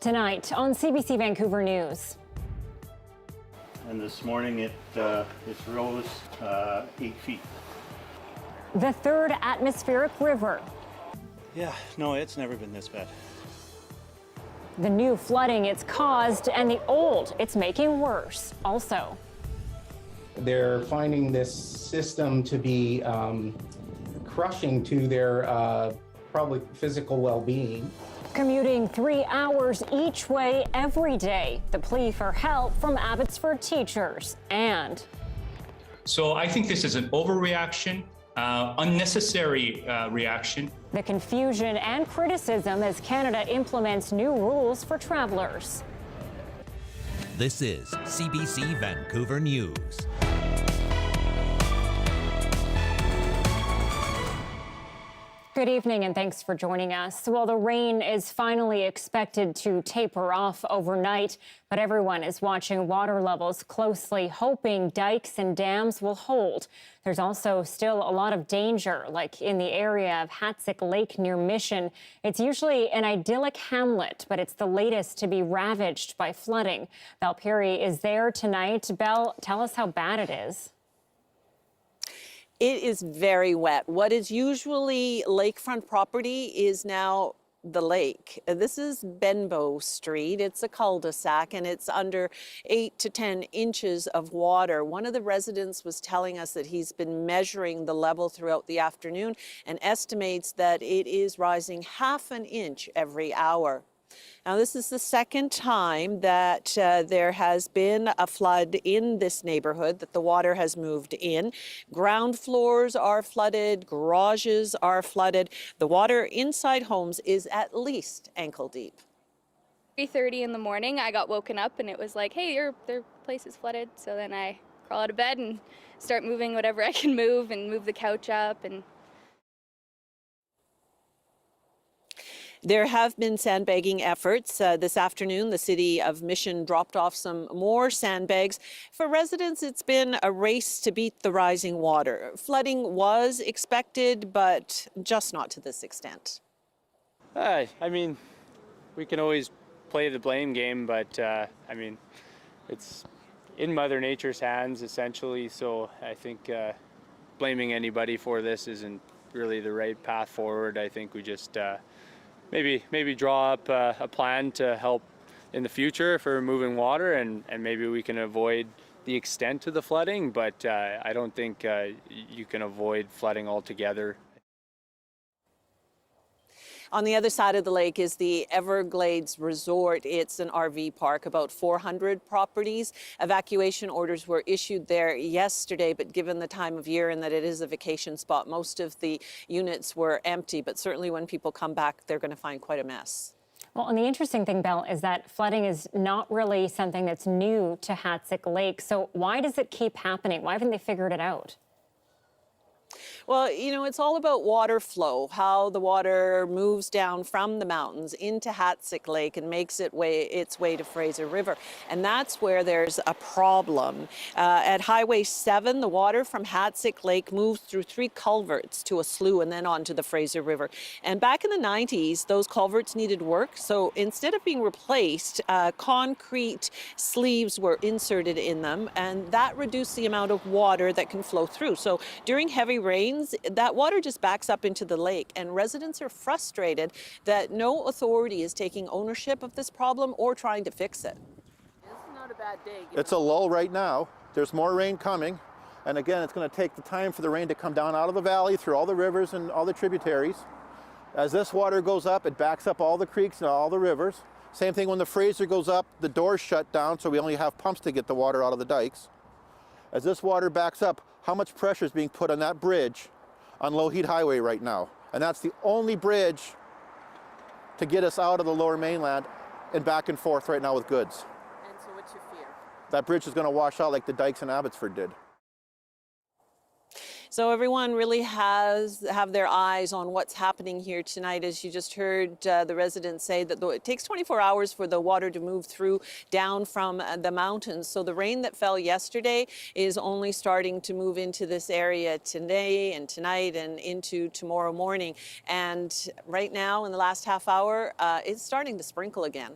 Tonight on CBC Vancouver News. And this morning it rose 8 feet. The third atmospheric river. Yeah, no, it's never been this bad. The new flooding it's caused and the old it's making worse also. They're finding this system to be crushing to their probably physical well-being. Commuting 3 hours each way every day. The plea for help from Abbotsford teachers. And so I think this is an overreaction, unnecessary reaction. the confusion and criticism as Canada implements new rules for travelers. This is CBC Vancouver News. Good evening and thanks for joining us. Well, the rain is finally expected to taper off overnight, but everyone is watching water levels closely, hoping dikes and dams will hold. There's also still a lot of danger, like in the area of Hatzie Lake near Mission. It's usually an idyllic hamlet, but it's the latest to be ravaged by flooding. Belle Perry is there tonight. Belle, tell us how bad it is. It is very wet. What is usually lakefront property is now the lake. This is Benbow Street. It's a cul-de-sac and it's under 8 to 10 inches of water. One of the residents was telling us that he's been measuring the level throughout the afternoon and estimates that it is rising ½ an inch every hour. Now, this is the second time that there has been a flood in this neighborhood, that the water has moved in. Ground floors are flooded, garages are flooded. The water inside homes is at least ankle deep. 3:30 in the morning, I got woken up and it was like, hey, your place is flooded. So then I crawl out of bed and start moving whatever I can move and move the couch up. And there have been sandbagging efforts. This afternoon, the city of Mission dropped off some more sandbags. For residents, it's been a race to beat the rising water. Flooding was expected, but just not to this extent. I mean, we can always play the blame game, but I mean, it's in Mother Nature's hands, essentially. So I think blaming anybody for this isn't really the right path forward. I think we just maybe draw up a plan to help in the future for moving water, and maybe we can avoid the extent of the flooding, but I don't think you can avoid flooding altogether. On the other side of the lake is the Everglades Resort. It's an RV park, about 400 properties. Evacuation orders were issued there yesterday, but given the time of year and that it is a vacation spot, most of the units were empty. But certainly when people come back, they're going to find quite a mess. Well, and the interesting thing, Belle, is that flooding is not really something that's new to Hatzie Lake. So why does it keep happening? Why haven't they figured it out? Well, you know, it's all about water flow, how the water moves down from the mountains into Hatzie Lake and makes its way to Fraser River. And that's where there's a problem. At Highway 7, the water from Hatzie Lake moves through 3 culverts to a slough and then onto the Fraser River. And back in the 90s, those culverts needed work. So instead of being replaced, concrete sleeves were inserted in them, and that reduced the amount of water that can flow through. So during heavy rains, that water just backs up into the lake, and residents are frustrated that no authority is taking ownership of this problem or trying to fix it. This is not a bad day. It's a lull right now. There's more rain coming, and again, it's going to take the time for the rain to come down out of the valley through all the rivers and all the tributaries. As this water goes up, it backs up all the creeks and all the rivers. Same thing when the Fraser goes up, the doors shut down, so we only have pumps to get the water out of the dikes. As this water backs up, how much pressure is being put on that bridge on Lougheed Highway right now? And that's the only bridge to get us out of the lower mainland and back and forth right now with goods. And so what's your fear? That bridge is going to wash out like the dikes in Abbotsford did. So everyone really have their eyes on what's happening here tonight. As you just heard the residents say that it takes 24 hours for the water to move through down from the mountains. So the rain that fell yesterday is only starting to move into this area today and tonight and into tomorrow morning. And right now in the last half hour, it's starting to sprinkle again.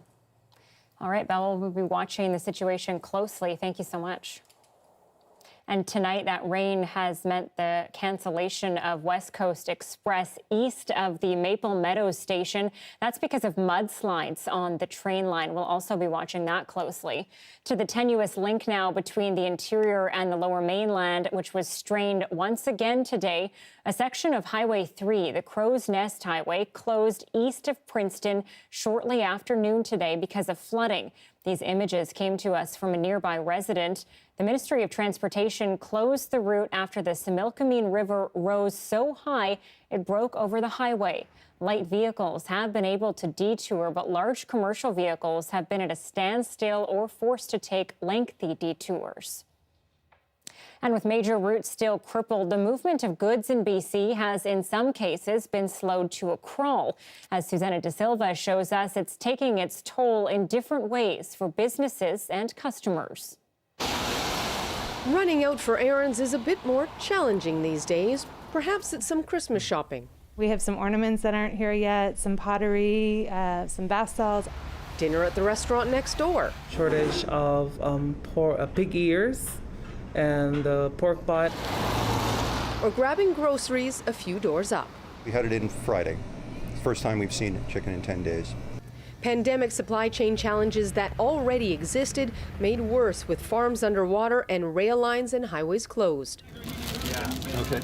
All right, Bella, we'll be watching the situation closely. Thank you so much. And tonight, that rain has meant the cancellation of West Coast Express east of the Maple Meadows station. That's because of mudslides on the train line. We'll also be watching that closely. To the tenuous link now between the interior and the lower mainland, which was strained once again today. A section of Highway 3, the Crow's Nest Highway, closed east of Princeton shortly after noon today because of flooding. These images came to us from a nearby resident. The Ministry of Transportation closed the route after the Similkameen River rose so high it broke over the highway. Light vehicles have been able to detour, but large commercial vehicles have been at a standstill or forced to take lengthy detours. And with major routes still crippled, the movement of goods in BC has, in some cases, been slowed to a crawl. As Susanna De Silva shows us, it's taking its toll in different ways for businesses and customers. Running out for errands is a bit more challenging these days. Perhaps it's some Christmas shopping. We have some ornaments that aren't here yet, some pottery, some bath salts. Dinner at the restaurant next door. Shortage of pig ears and pork butt. Or grabbing groceries a few doors up. We had it in Friday. First time we've seen chicken in 10 days. Pandemic supply chain challenges that already existed made worse with farms underwater and rail lines and highways closed. Okay.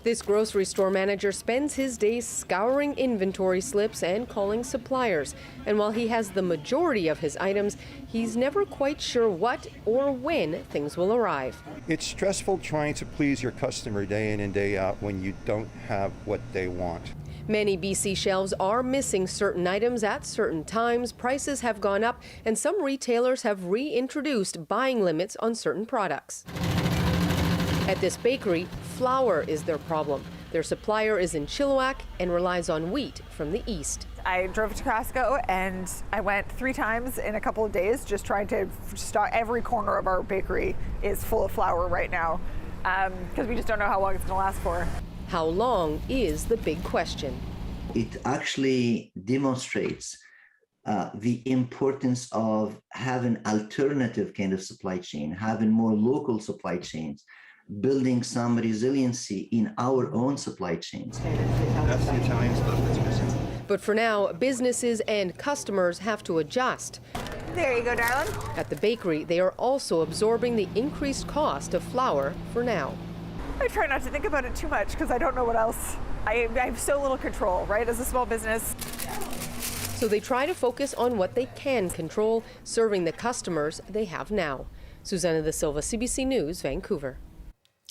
This grocery store manager spends his days scouring inventory slips and calling suppliers. And while he has the majority of his items, he's never quite sure what or when things will arrive. It's stressful trying to please your customer day in and day out when you don't have what they want. Many BC shelves are missing certain items at certain times. Prices have gone up, and some retailers have reintroduced buying limits on certain products. At this bakery, flour is their problem. Their supplier is in Chilliwack and relies on wheat from the east. I drove to Carrasco and I went 3 times in a couple of days just trying to stock. Every corner of our bakery is full of flour right now because we just don't know how long it's going to last for. How long is the big question. It actually demonstrates the importance of having alternative kind of supply chain, having more local supply chains, building some resiliency in our own supply chains. That's the Italian stuff that's missing. But for now, businesses and customers have to adjust. There you go, darling. At the bakery, they are also absorbing the increased cost of flour for now. I try not to think about it too much because I don't know what else. I have so little control, right, as a small business. So they try to focus on what they can control, serving the customers they have now. Susanna De Silva, CBC News, Vancouver.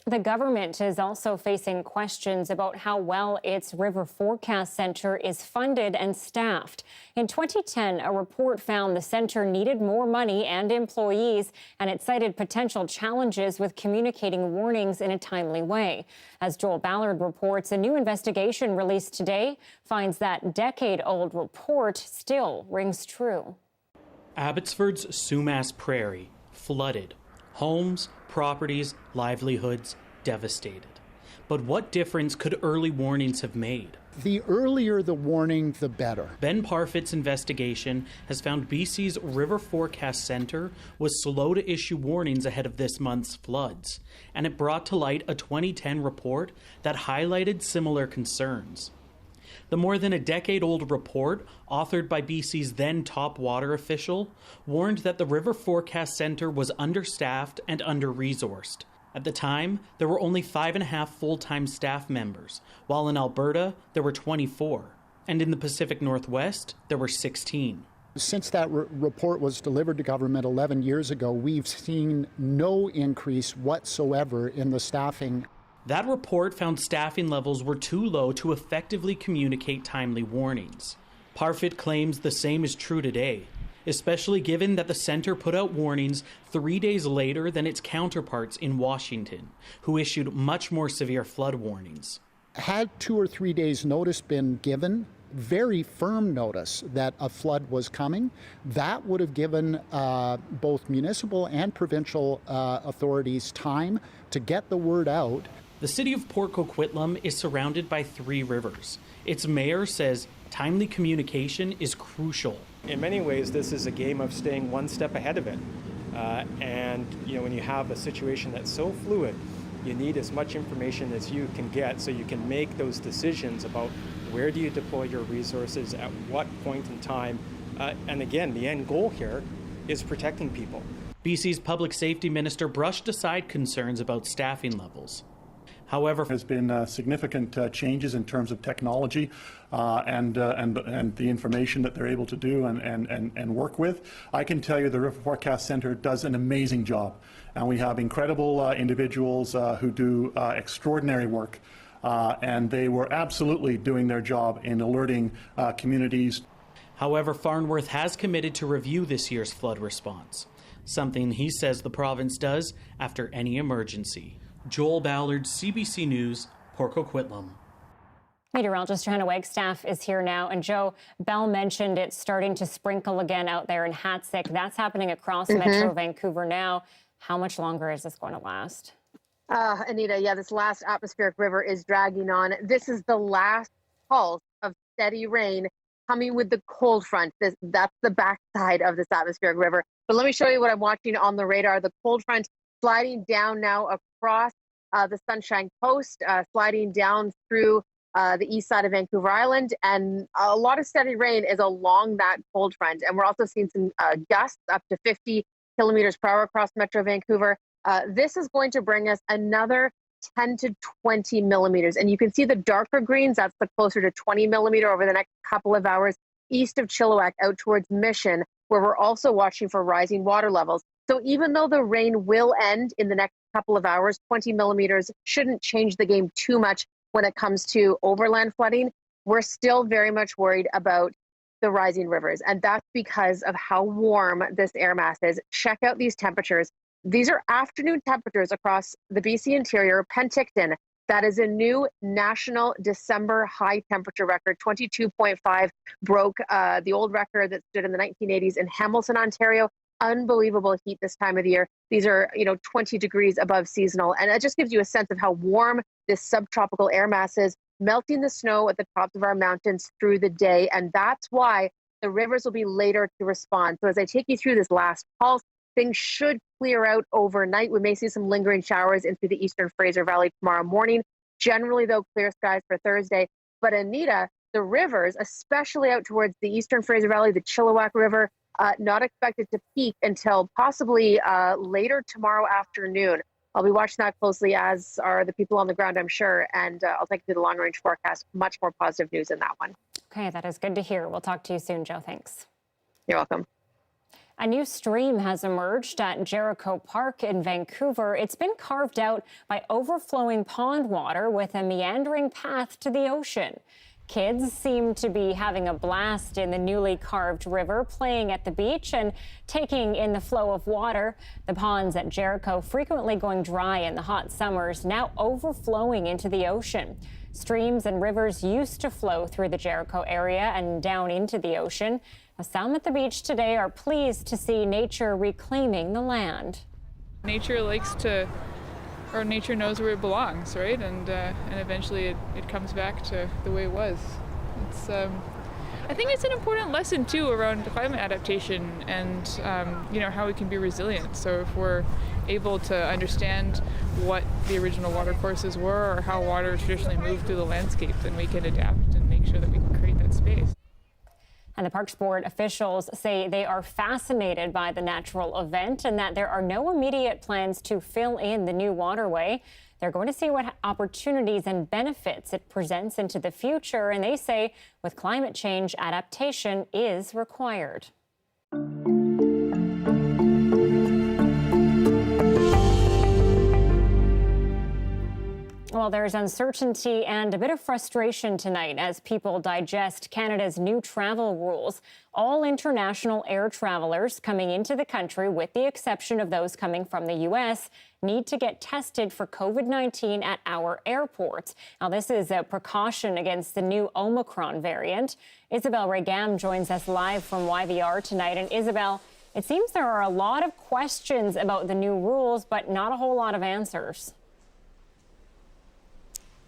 The government is also facing questions about how well its River Forecast Centre is funded and staffed. In 2010, a report found the centre needed more money and employees, and it cited potential challenges with communicating warnings in a timely way. As Joel Ballard reports, a new investigation released today finds that decade-old report still rings true. Abbotsford's Sumas Prairie, flooded. Homes, properties, livelihoods devastated. But what difference could early warnings have made? The earlier the warning, the better. Ben Parfitt's investigation has found BC's River Forecast Centre was slow to issue warnings ahead of this month's floods, and it brought to light a 2010 report that highlighted similar concerns. The more than a decade-old report, authored by BC's then top water official, warned that the River Forecast Centre was understaffed and under-resourced. At the time, there were only 5.5 full-time staff members, while in Alberta, there were 24. And in the Pacific Northwest, there were 16. Since that report was delivered to government 11 years ago, we've seen no increase whatsoever in the staffing. That report found staffing levels were too low to effectively communicate timely warnings. Parfitt claims the same is true today, especially given that the centre put out warnings 3 days later than its counterparts in Washington, who issued much more severe flood warnings. Had 2 or 3 days' notice been given, very firm notice that a flood was coming, that would have given both municipal and provincial authorities time to get the word out. The city of Port Coquitlam is surrounded by 3 rivers. Its mayor says timely communication is crucial. In many ways, this is a game of staying one step ahead of it. And when you have a situation that's so fluid, you need as much information as you can get so you can make those decisions about where do you deploy your resources, at what point in time. And again, the end goal here is protecting people. BC's public safety minister brushed aside concerns about staffing levels. However, there's been significant changes in terms of technology and the information that they're able to do and work with. I can tell you the River Forecast Centre does an amazing job, and we have incredible individuals who do extraordinary work, and they were absolutely doing their job in alerting communities. However, Farnworth has committed to review this year's flood response, something he says the province does after any emergency. Joel Ballard, CBC News, Port Coquitlam. Meteorologist Johanna Wagstaffe is here now. And Joe, Bell mentioned it's starting to sprinkle again out there in Hatzie. That's happening across Metro Vancouver now. How much longer is this going to last? Anita, yeah, this last atmospheric river is dragging on. This is the last pulse of steady rain coming with the cold front. That's the backside of this atmospheric river. But let me show you what I'm watching on the radar. The cold front sliding down now across the Sunshine Coast, sliding down through the east side of Vancouver Island, and a lot of steady rain is along that cold front. And we're also seeing some gusts up to 50 kilometers per hour across Metro Vancouver. This is going to bring us another 10 to 20 millimeters. And you can see the darker greens, that's the closer to 20 millimeter over the next couple of hours east of Chilliwack out towards Mission, where we're also watching for rising water levels. So even though the rain will end in the next couple of hours, 20 millimeters shouldn't change the game too much when it comes to overland flooding. We're still very much worried about the rising rivers, and that's because of how warm this air mass is. Check out these temperatures. These are afternoon temperatures across the BC interior. Penticton, that is a new national December high temperature record. 22.5 broke the old record that stood in the 1980s in Hamilton, Ontario. Unbelievable heat this time of the year. These are, 20 degrees above seasonal. And it just gives you a sense of how warm this subtropical air mass is, melting the snow at the tops of our mountains through the day. And that's why the rivers will be later to respond. So as I take you through this last pulse, things should clear out overnight. We may see some lingering showers into the eastern Fraser Valley tomorrow morning. Generally, though, clear skies for Thursday. But Anita, the rivers, especially out towards the eastern Fraser Valley, the Chilliwack River, not expected to peak until possibly later tomorrow afternoon. I'll be watching that closely, as are the people on the ground, I'm sure. And I'll take you to the long-range forecast. Much more positive news in that one. Okay, that is good to hear. We'll talk to you soon, Joe. Thanks. You're welcome. A new stream has emerged at Jericho Park in Vancouver. It's been carved out by overflowing pond water with a meandering path to the ocean. Kids seem to be having a blast in the newly carved river, playing at the beach and taking in the flow of water. The ponds at Jericho, frequently going dry in the hot summers, now overflowing into the ocean. Streams and rivers used to flow through the Jericho area and down into the ocean. Some at the beach today are pleased to see nature reclaiming the land. Nature knows where it belongs, right? And eventually it comes back to the way it was. It's, I think it's an important lesson too around climate adaptation and how we can be resilient. So if we're able to understand what the original water courses were or how water traditionally moved through the landscape, then we can adapt and make sure that we can create that space. And the Parks Board officials say they are fascinated by the natural event and that there are no immediate plans to fill in the new waterway. They're going to see what opportunities and benefits it presents into the future. And they say with climate change, adaptation is required. Well, there's uncertainty and a bit of frustration tonight as people digest Canada's new travel rules. All international air travelers coming into the country, with the exception of those coming from the U.S., need to get tested for COVID-19 at our airports. Now, this is a precaution against the new Omicron variant. Isabel Regam joins us live from YVR tonight. And Isabel, it seems there are a lot of questions about the new rules, but not a whole lot of answers.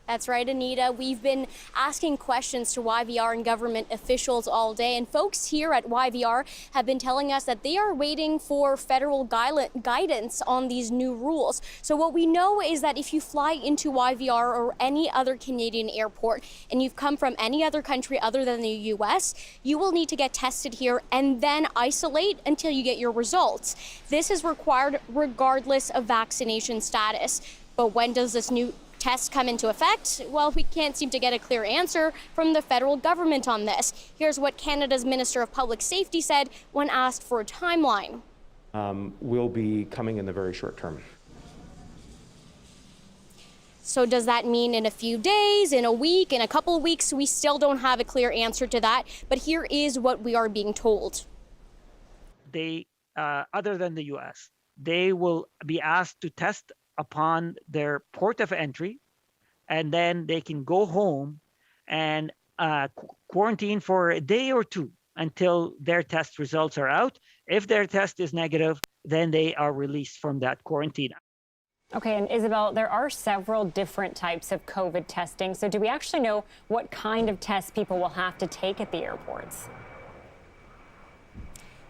That's right, Anita. We've been asking questions to YVR and government officials all day, and folks here at YVR have been telling us that they are waiting for federal guidance on these new rules. So what we know is that if you fly into YVR or any other Canadian airport and you've come from any other country other than the U.S., you will need to get tested here and then isolate until you get your results. This is required regardless of vaccination status. But when does this new test come into effect? Well, we can't seem to get a clear answer from the federal government on this. Here's what Canada's Minister of Public Safety said when asked for a timeline. Will be coming in the very short term. So does that mean in a few days, in a week, in a couple of weeks? We still don't have a clear answer to that, but here is what we are being told. They, other than the US, they will be asked to test upon their port of entry, and then they can go home and quarantine for a day or two until their test results are out. If their test is negative, then they are released from that quarantine. Okay, and Isabel, there are several different types of COVID testing. So do we actually know what kind of tests people will have to take at the airports?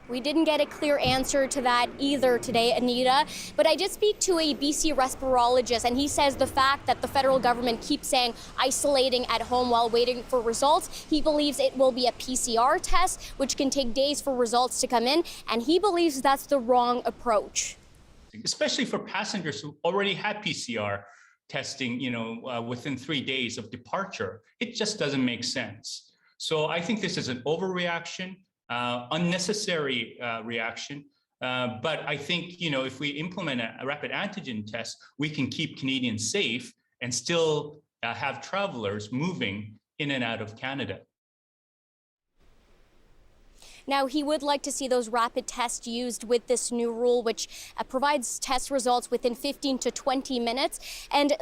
We didn't get a clear answer to that either today, Anita, but I did speak to a BC respirologist, and he says the fact that the federal government keeps saying isolating at home while waiting for results, he believes it will be a PCR test, which can take days for results to come in, and he believes that's the wrong approach. Especially for passengers who already had PCR testing, within 3 days of departure, it just doesn't make sense. So I think this is an overreaction. Unnecessary reaction. But I think, if we implement a rapid antigen test, we can keep Canadians safe and still have travelers moving in and out of Canada. Now, he would like to see those rapid tests used with this new rule, which provides test results within 15 to 20 minutes. And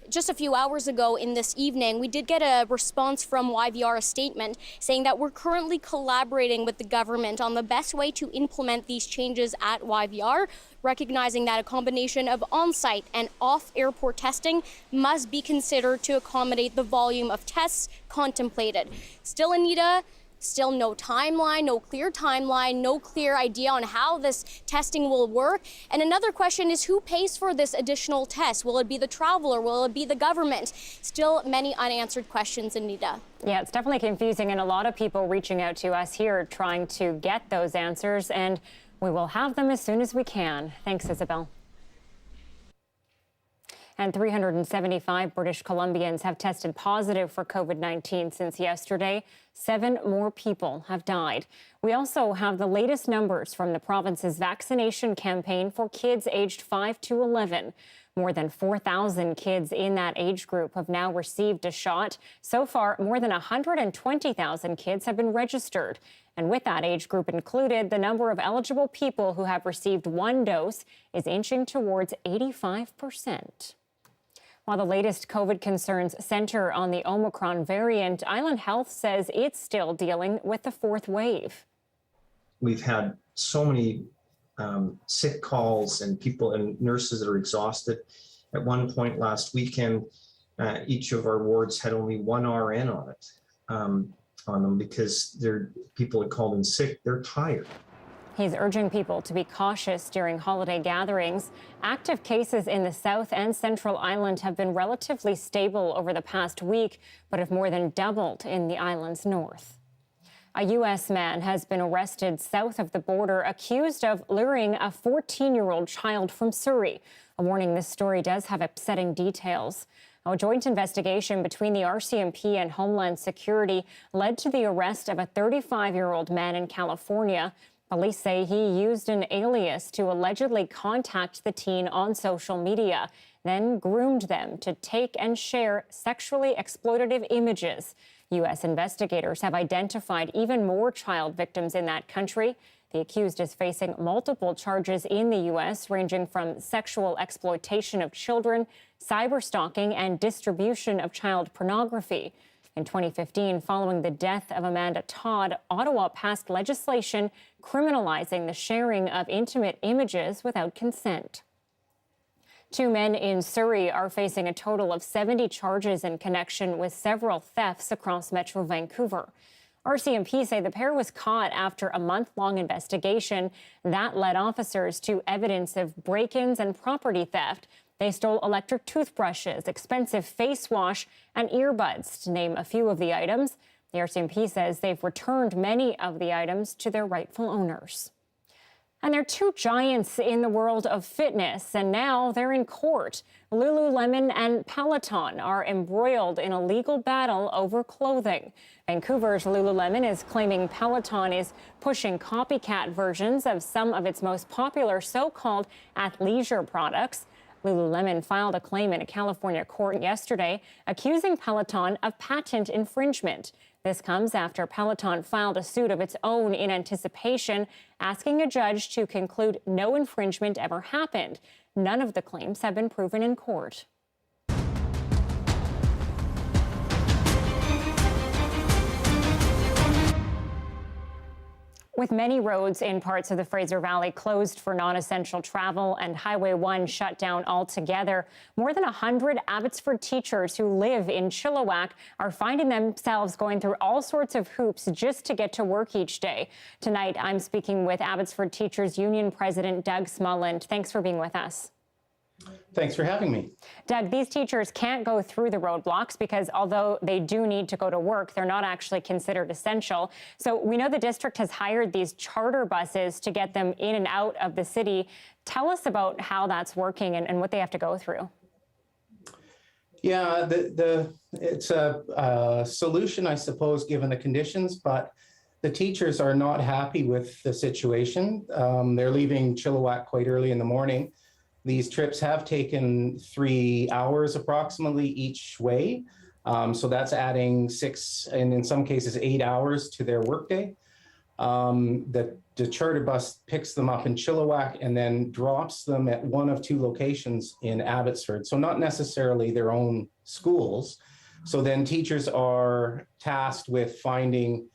just a few hours ago in this evening, we did get a response from YVR, a statement saying that we're currently collaborating with the government on the best way to implement these changes at YVR, recognizing that a combination of on-site and off-airport testing must be considered to accommodate the volume of tests contemplated. Still, Anita, still no timeline, no clear idea on how this testing will work. And another question is, who pays for this additional test? Will it be the traveler? Will it be the government? Still many unanswered questions, Anita. Yeah, it's definitely confusing, and a lot of people reaching out to us here trying to get those answers, and we will have them as soon as we can. Thanks, Isabel. And 375 British Columbians have tested positive for COVID-19 since yesterday. 7 more people have died. We also have the latest numbers from the province's vaccination campaign for kids aged 5 to 11. More than 4,000 kids in that age group have now received a shot. So far, more than 120,000 kids have been registered. And with that age group included, the number of eligible people who have received 1 dose is inching towards 85%. While the latest COVID concerns center on the Omicron variant, Island Health says it's still dealing with the 4th wave. We've had so many sick calls and people and nurses that are exhausted. At one point last weekend, each of our wards had only 1 RN on them because people had called in sick. They're tired. He's urging people to be cautious during holiday gatherings. Active cases in the South and Central Island have been relatively stable over the past week, but have more than doubled in the island's north. A U.S. man has been arrested south of the border, accused of luring a 14-year-old child from Surrey. A warning, this story does have upsetting details. A joint investigation between the RCMP and Homeland Security led to the arrest of a 35-year-old man in California. Police say he used an alias to allegedly contact the teen on social media, then groomed them to take and share sexually exploitative images. U.S. investigators have identified even more child victims in that country. The accused is facing multiple charges in the U.S., ranging from sexual exploitation of children, cyberstalking, and distribution of child pornography. In 2015, following the death of Amanda Todd, Ottawa passed legislation criminalizing the sharing of intimate images without consent. Two men in Surrey are facing a total of 70 charges in connection with several thefts across Metro Vancouver. RCMP say the pair was caught after a month-long investigation that led officers to evidence of break-ins and property theft. They stole electric toothbrushes, expensive face wash, and earbuds, to name a few of the items. The RCMP says they've returned many of the items to their rightful owners. And they're two giants in the world of fitness, and now they're in court. Lululemon and Peloton are embroiled in a legal battle over clothing. Vancouver's Lululemon is claiming Peloton is pushing copycat versions of some of its most popular so-called athleisure products. Lululemon filed a claim in a California court yesterday, accusing Peloton of patent infringement. This comes after Peloton filed a suit of its own in anticipation, asking a judge to conclude no infringement ever happened. None of the claims have been proven in court. With many roads in parts of the Fraser Valley closed for non-essential travel and Highway 1 shut down altogether, more than 100 Abbotsford teachers who live in Chilliwack are finding themselves going through all sorts of hoops just to get to work each day. Tonight, I'm speaking with Abbotsford Teachers Union President Doug Smulland. Thanks for being with us. Thanks for having me. Doug, these teachers can't go through the roadblocks because although they do need to go to work, they're not actually considered essential. So we know the district has hired these charter buses to get them in and out of the city. Tell us about how that's working and what they have to go through. Yeah, it's a solution, I suppose, given the conditions, but the teachers are not happy with the situation. They're leaving Chilliwack quite early in the morning. These trips have taken 3 hours approximately each way. So that's adding 6, and in some cases 8 hours to their workday. The charter bus picks them up in Chilliwack and then drops them at one of 2 locations in Abbotsford. So not necessarily their own schools. So then teachers are tasked with finding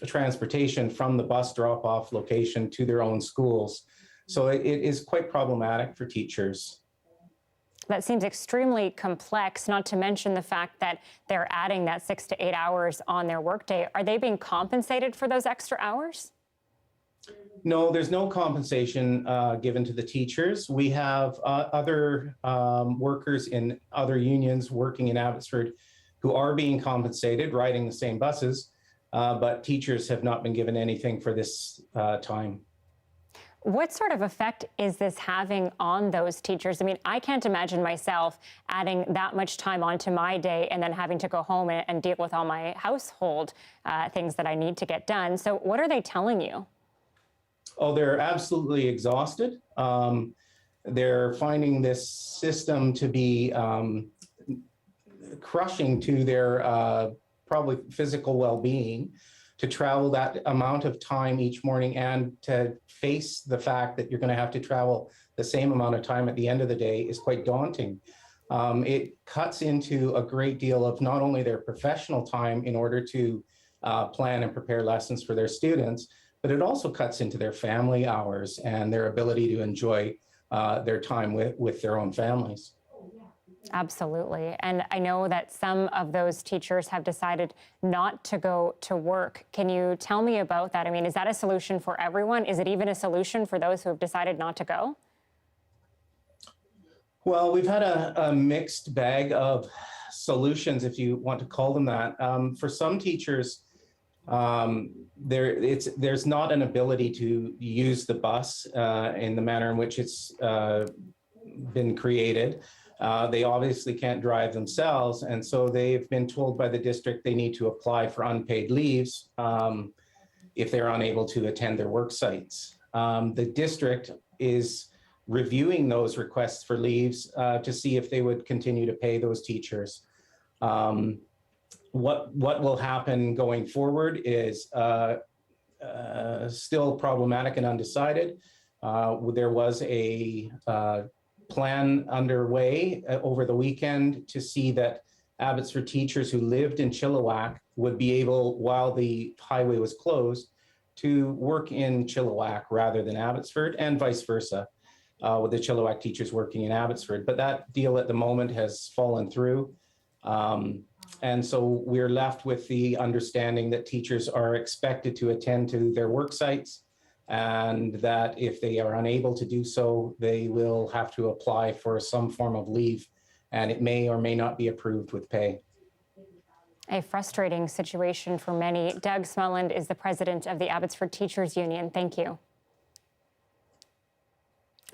transportation from the bus drop-off location to their own schools. So it is quite problematic for teachers. That seems extremely complex, not to mention the fact that they're adding that 6 to 8 hours on their workday. Are they being compensated for those extra hours? No, there's no compensation given to the teachers. We have other workers in other unions working in Abbotsford who are being compensated, riding the same buses, but teachers have not been given anything for this time. What sort of effect is this having on those teachers? I mean, I can't imagine myself adding that much time onto my day and then having to go home and deal with all my household things that I need to get done. So what are they telling you? Oh, they're absolutely exhausted. They're finding this system to be crushing to their probably physical well-being, to travel that amount of time each morning and to face the fact that you're going to have to travel the same amount of time at the end of the day is quite daunting. It cuts into a great deal of not only their professional time in order to plan and prepare lessons for their students, but it also cuts into their family hours and their ability to enjoy their time with their own families. Absolutely. And I know that some of those teachers have decided not to go to work. Can you tell me about that? I mean, is that a solution for everyone? Is it even a solution for those who have decided not to go? Well, we've had a mixed bag of solutions, if you want to call them that. For some teachers, there's not an ability to use the bus in the manner in which it's been created. They obviously can't drive themselves, and so they've been told by the district they need to apply for unpaid leaves if they're unable to attend their work sites. The district is reviewing those requests for leaves to see if they would continue to pay those teachers. What will happen going forward is still problematic and undecided. There was a plan underway over the weekend to see that Abbotsford teachers who lived in Chilliwack would be able, while the highway was closed, to work in Chilliwack rather than Abbotsford, and vice versa. with the Chilliwack teachers working in Abbotsford. But that deal at the moment has fallen through. And so we're left with the understanding that teachers are expected to attend to their work sites, and that if they are unable to do so, they will have to apply for some form of leave, and it may or may not be approved with pay. A frustrating situation for many. Doug Smelland is the president of the Abbotsford Teachers Union. Thank you.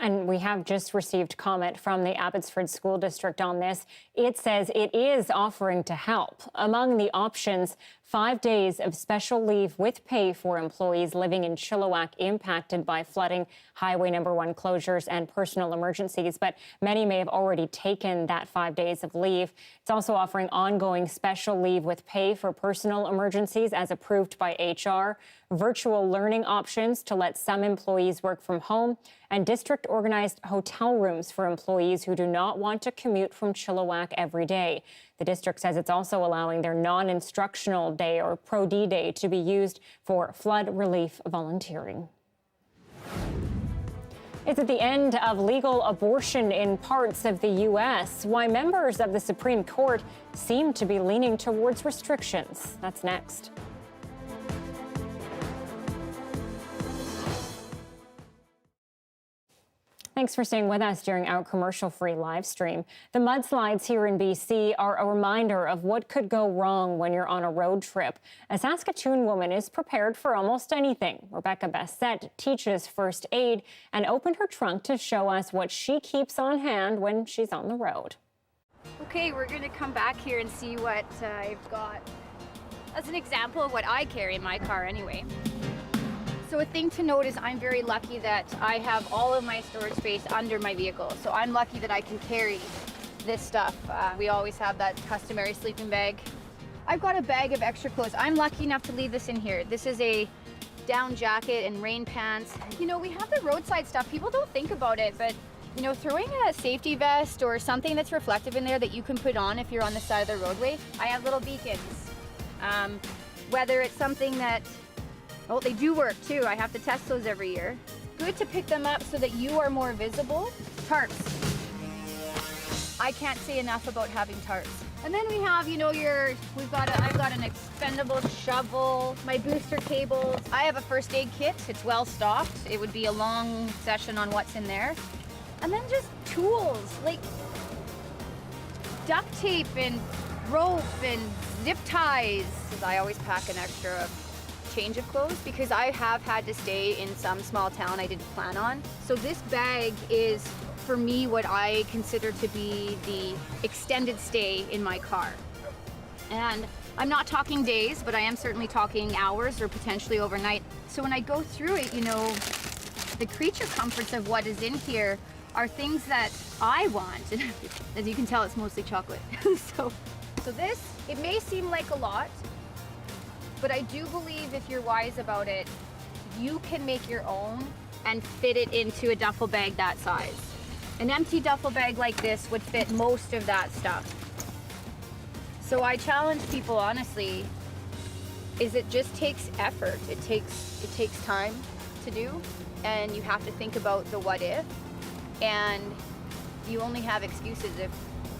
And we have just received comment from the Abbotsford School District on this. It says it is offering to help. Among the options, 5 days of special leave with pay for employees living in Chilliwack impacted by flooding, Highway number 1 closures, and personal emergencies. But many may have already taken that 5 days of leave. It's also offering ongoing special leave with pay for personal emergencies as approved by HR, virtual learning options to let some employees work from home, and district-organized hotel rooms for employees who do not want to commute from Chilliwack every day. The district says it's also allowing their non-instructional day or Pro-D day to be used for flood relief volunteering. It's at the end of legal abortion in parts of the U.S. Why members of the Supreme Court seem to be leaning towards restrictions. That's next. Thanks for staying with us during our commercial-free live stream. The mudslides here in BC are a reminder of what could go wrong when you're on a road trip. A Saskatoon woman is prepared for almost anything. Rebecca Bassett teaches first aid and opened her trunk to show us what she keeps on hand when she's on the road. Okay, we're going to come back here and see what I've got. That's an example of what I carry in my car anyway. So a thing to note is I'm very lucky that I have all of my storage space under my vehicle. So I'm lucky that I can carry this stuff. We always have that customary sleeping bag. I've got a bag of extra clothes. I'm lucky enough to leave this in here. This is a down jacket and rain pants. You know, we have the roadside stuff. People don't think about it, but you know, throwing a safety vest or something that's reflective in there that you can put on if you're on the side of the roadway. I have little beacons. Whether it's something that, oh, they do work too. I have to test those every year. Good to pick them up so that you are more visible. Tarps. I can't say enough about having tarps. And then we have, you know, I've got an expendable shovel, my booster cables. I have a first aid kit. It's well stocked. It would be a long session on what's in there. And then just tools like duct tape and rope and zip ties. I always pack an extra change of clothes because I have had to stay in some small town I didn't plan on. So this bag is for me what I consider to be the extended stay in my car. And I'm not talking days, but I am certainly talking hours or potentially overnight. So when I go through it, you know, the creature comforts of what is in here are things that I want. As you can tell, it's mostly chocolate. So this, it may seem like a lot, but I do believe if you're wise about it, you can make your own and fit it into a duffel bag that size. An empty duffel bag like this would fit most of that stuff. So I challenge people, honestly, is it just takes effort. It takes time to do, and you have to think about the what if, and you only have excuses if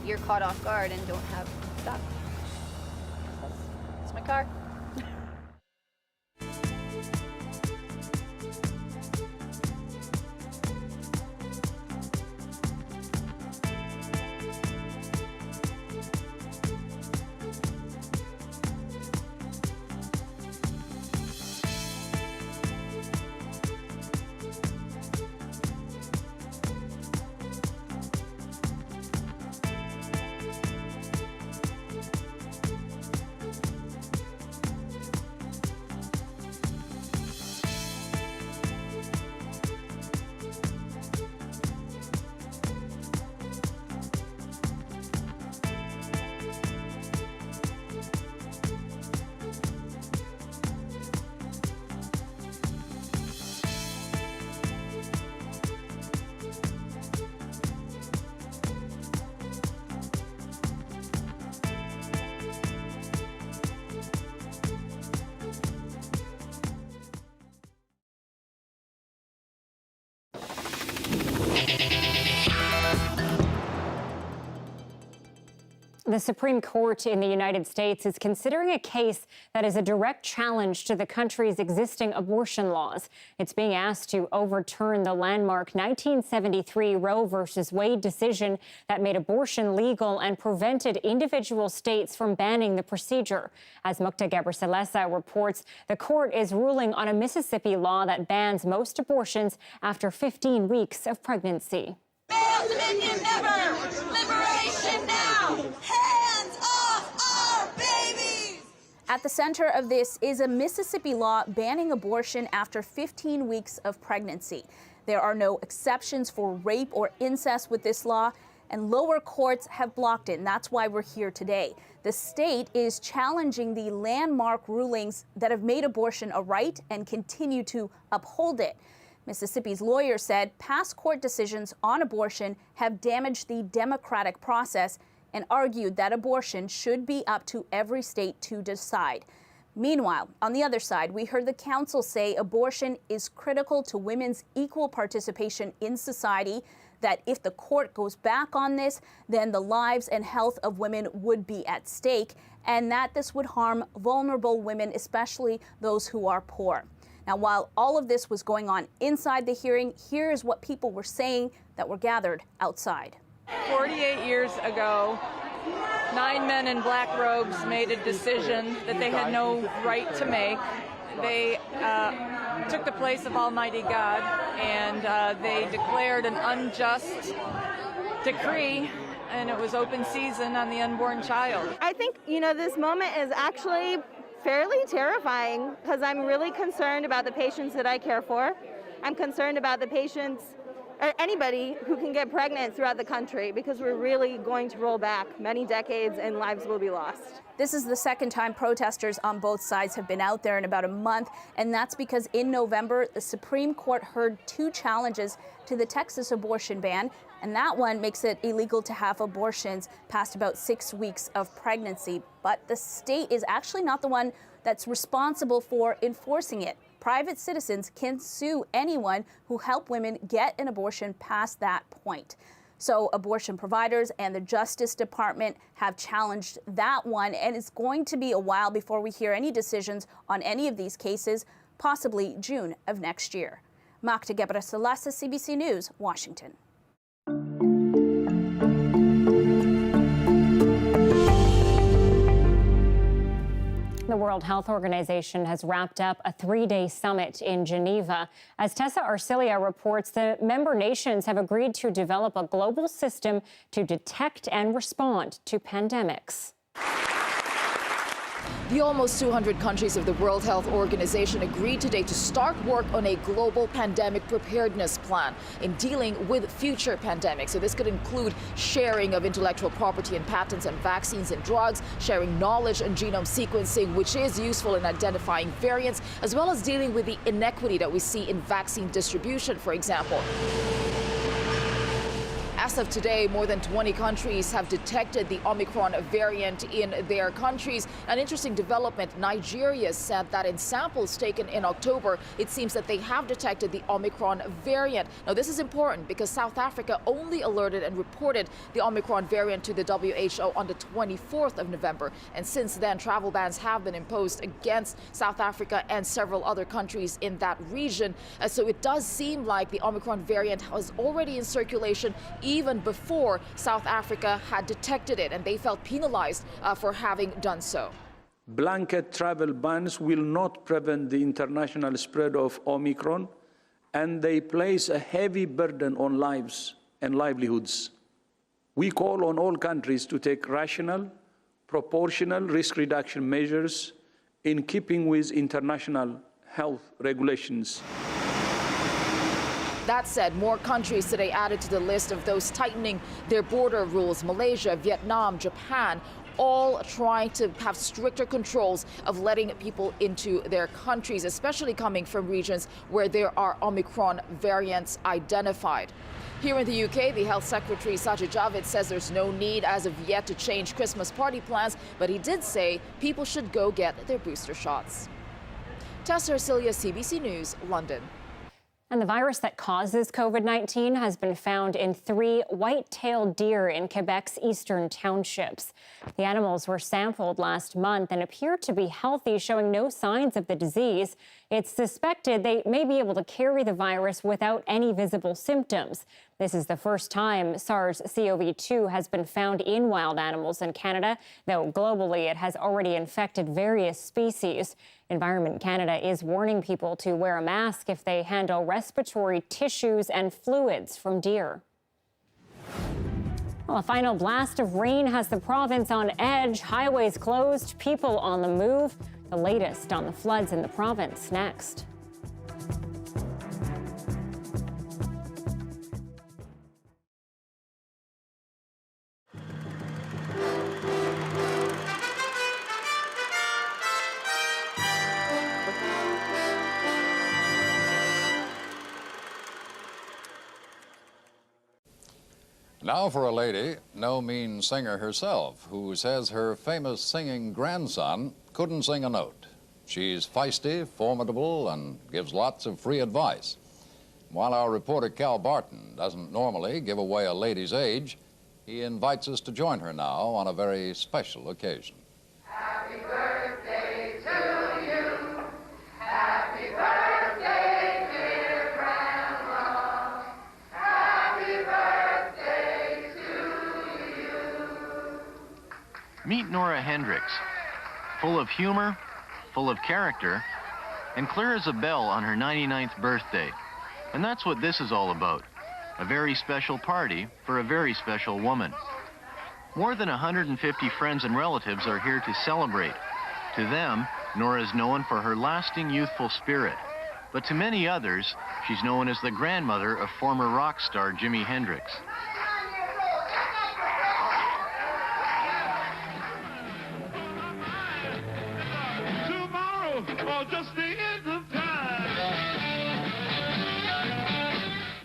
you're caught off guard and don't have stuff. That's my car. The Supreme Court in the United States is considering a case that is a direct challenge to the country's existing abortion laws. It's being asked to overturn the landmark 1973 Roe v. Wade decision that made abortion legal and prevented individual states from banning the procedure. As Mukta Gebrselassie reports, the court is ruling on a Mississippi law that bans most abortions after 15 weeks of pregnancy. Male dominion never! Liberation now! Hands off our babies! At the center of this is a Mississippi law banning abortion after 15 weeks of pregnancy. There are no exceptions for rape or incest with this law, and lower courts have blocked it, and that's why we're here today. The state is challenging the landmark rulings that have made abortion a right and continue to uphold it. Mississippi's lawyer said past court decisions on abortion have damaged the democratic process and argued that abortion should be up to every state to decide. Meanwhile, on the other side, we heard the council say abortion is critical to women's equal participation in society, that if the court goes back on this, then the lives and health of women would be at stake, and that this would harm vulnerable women, especially those who are poor. Now, while all of this was going on inside the hearing, here is what people were saying that were gathered outside. 48 years ago, 9 men in black robes made a decision that they had no right to make. They took the place of Almighty God, and they declared an unjust decree, and it was open season on the unborn child. I think, this moment is actually fairly terrifying because I'm really concerned about the patients that I care for. I'm concerned about the patients or anybody who can get pregnant throughout the country, because we're really going to roll back many decades and lives will be lost. This is the second time protesters on both sides have been out there in about a month, and that's because in November, the Supreme Court heard 2 challenges to the Texas abortion ban, and that one makes it illegal to have abortions past about 6 weeks of pregnancy. But the state is actually not the one that's responsible for enforcing it. Private citizens can sue anyone who help women get an abortion past that point. So abortion providers and the Justice Department have challenged that one, and it's going to be a while before we hear any decisions on any of these cases, possibly June of next year. Mukta Gebrselassie, CBC News, Washington. The World Health Organization has wrapped up a 3-day summit in Geneva. As Tessa Arcilia reports, the member nations have agreed to develop a global system to detect and respond to pandemics. The almost 200 countries of the World Health Organization agreed today to start work on a global pandemic preparedness plan in dealing with future pandemics. So this could include sharing of intellectual property and patents and vaccines and drugs, sharing knowledge and genome sequencing, which is useful in identifying variants, as well as dealing with the inequity that we see in vaccine distribution, for example. As of today, more than 20 countries have detected the Omicron variant in their countries. An interesting development, Nigeria said that in samples taken in October, it seems that they have detected the Omicron variant. Now, this is important because South Africa only alerted and reported the Omicron variant to the WHO on the 24th of November. And since then, travel bans have been imposed against South Africa and several other countries in that region. So it does seem like the Omicron variant was already in circulation even before South Africa had detected it, and they felt penalized for having done so. Blanket travel bans will not prevent the international spread of Omicron, and they place a heavy burden on lives and livelihoods. We call on all countries to take rational, proportional risk reduction measures in keeping with international health regulations. That said, more countries today added to the list of those tightening their border rules. Malaysia, Vietnam, Japan, all trying to have stricter controls of letting people into their countries, especially coming from regions where there are Omicron variants identified. Here in the UK, the Health Secretary Sajid Javid says there's no need as of yet to change Christmas party plans, but he did say people should go get their booster shots. Tessa Arcilia, CBC News, London. And the virus that causes COVID-19 has been found in 3 white-tailed deer in Quebec's eastern townships. The animals were sampled last month and appear to be healthy, showing no signs of the disease. It's suspected they may be able to carry the virus without any visible symptoms. This is the first time SARS-CoV-2 has been found in wild animals in Canada, though globally it has already infected various species. Environment Canada is warning people to wear a mask if they handle respiratory tissues and fluids from deer. Well, a final blast of rain has the province on edge. Highways closed, people on the move. The latest on the floods in the province next. Now for a lady, no mean singer herself, who says her famous singing grandson couldn't sing a note. She's feisty, formidable, and gives lots of free advice. While our reporter Cal Barton doesn't normally give away a lady's age, he invites us to join her now on a very special occasion. Happy birthday to you. Happy birthday, dear Grandma. Happy birthday to you. Meet Nora Hendrix, full of humor, full of character, and clear as a bell on her 99th birthday. And that's what this is all about, a very special party for a very special woman. More than 150 friends and relatives are here to celebrate. To them, Nora is known for her lasting youthful spirit. But to many others, she's known as the grandmother of former rock star Jimi Hendrix.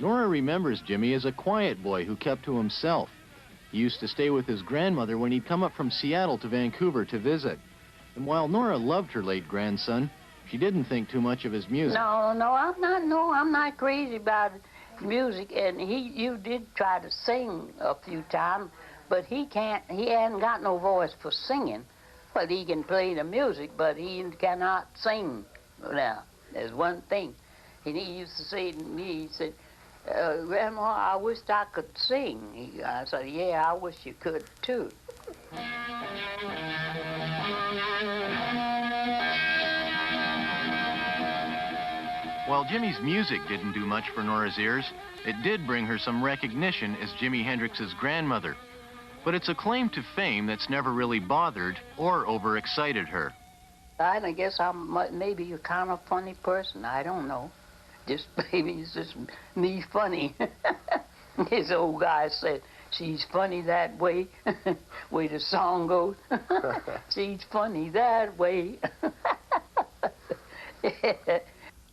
Nora remembers Jimmy as a quiet boy who kept to himself. He used to stay with his grandmother when he'd come up from Seattle to Vancouver to visit. And while Nora loved her late grandson, she didn't think too much of his music. I'm not crazy about music, and you did try to sing a few times, but he hasn't got no voice for singing. But he can play the music, but he cannot sing. Now, there's one thing. And he used to say to me, he said, Grandma, I wish I could sing. I said, yeah, I wish you could, too. While Jimmy's music didn't do much for Nora's ears, it did bring her some recognition as Jimi Hendrix's grandmother. But it's a claim to fame that's never really bothered or overexcited her. I guess I'm maybe a kind of funny person. I don't know. Just maybe it's just me funny. This old guy said, she's funny that way, way the song goes. She's funny that way.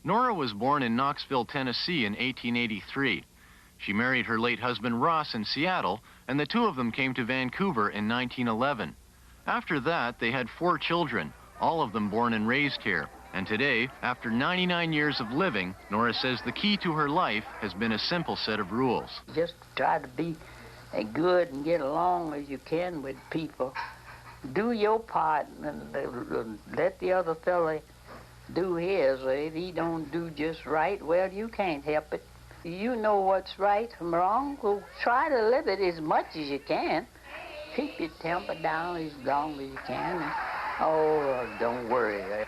Nora was born in Knoxville, Tennessee in 1883. She married her late husband Ross in Seattle, and the two of them came to Vancouver in 1911. After that, they had 4 children, all of them born and raised here. And today, after 99 years of living, Nora says the key to her life has been a simple set of rules. Just try to be good and get along as you can with people. Do your part and let the other fella do his. If he don't do just right, well, you can't help it. You know what's right from wrong, well, try to live it as much as you can. Keep your temper down as long as you can. Oh, don't worry.